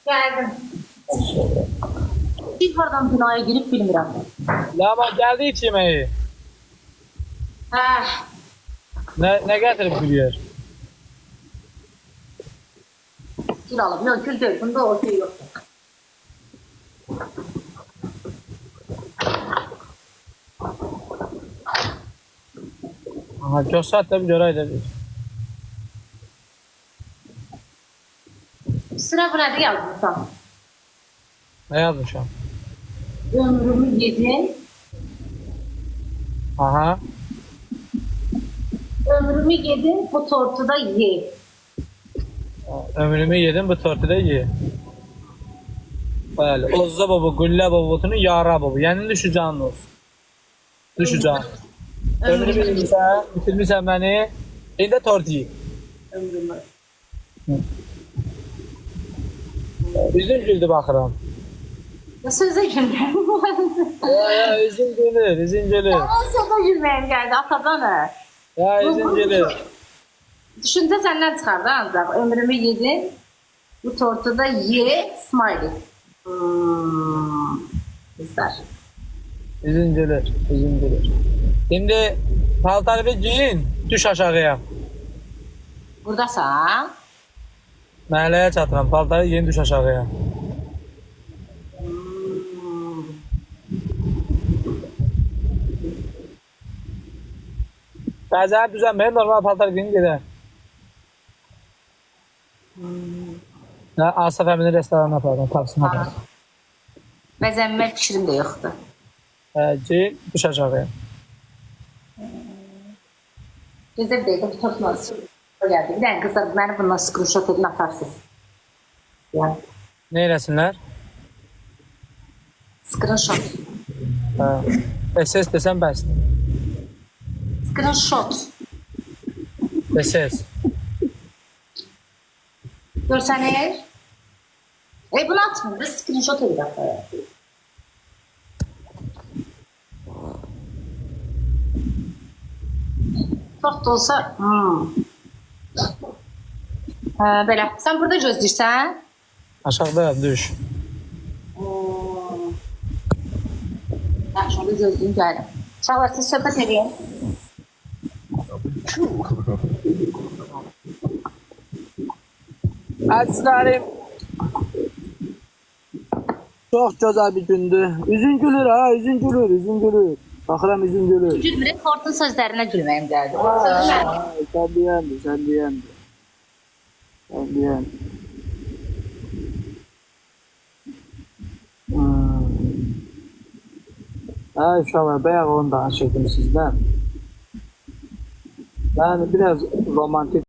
Geldim. İlk oradan binaya girip bilmirəm. Ya ama geldi hiç yemeği. Hə, Ne getirip gülüyor? gül alıb. Yox, gül deyil. Bunda o şey yoxdur. Aha, göster de bir göreydi biz. Sıra burada yazmışam. Ne yazmışım? Ömrümü yedin. Aha. Ömrümü yedin, bu tortuda ye. Ömrümü yedim bu tortuda ye. Böyle. Ozza baba, gülle babasının yara baba. Yani düşeceğin olsun. Düşeceğin. Ömrümü yemişsen, bitirmişsen beni. Şimdi tort ye. Ömrümü. Üzüm güldü bakıram. Ya sözə gülməyim. Ya üzüm gülür, üzüm gülür. Ama sözə gülməyim gəldi, atacanı. Ya üzüm gülür. Düşüncə səndən çıxardı ancaq. Ömrümü yedin, bu tortuda ye, smiley. Kızlar. Üzüm gülür, üzüm gülür. Şimdi paltarı bir giyin, düş aşağıya. Buradasan. Məhəlləyə çatıram, paltarı giyin, düş aşağıya. Bəzən düzənməyir, normal paltar giyin gedər. Asaf əminin restoranına apardım, tavsiyyə apardım. Bəzənmək fikrim də yoxdur. Giyin, düş aşağıya. Gözə bir dəqiqə tutmaz. Gəldi. Bir dənə qızlar, məni bundan screenshot edin, atarsınız. Yəni, Ne eləsinlər? screenshot. SS desəm bəsdir. Screenshot. SS. Görsənir. Bunu atmayın, biz screenshot edin. Çok da olsa, belə. Sən burada gözləyirsən? Aşağıda düş. Yaxşı, onda gözləyim gəlim. Uşaqlar, siz söhbət edin. Əzizlərim. Çox gözəl bir gündür. Üzün gülür ha, üzün gülür, üzün gülür. Baxıram üzün gülür. Gülmürəm, Hortun sözlərinə gülməyim gəldi. Sən deyəndir, sən deyəndir. Sən deyəndir. Uşaqlar, bayaq onu danışırdım sizdən. Yəni, biraz romantik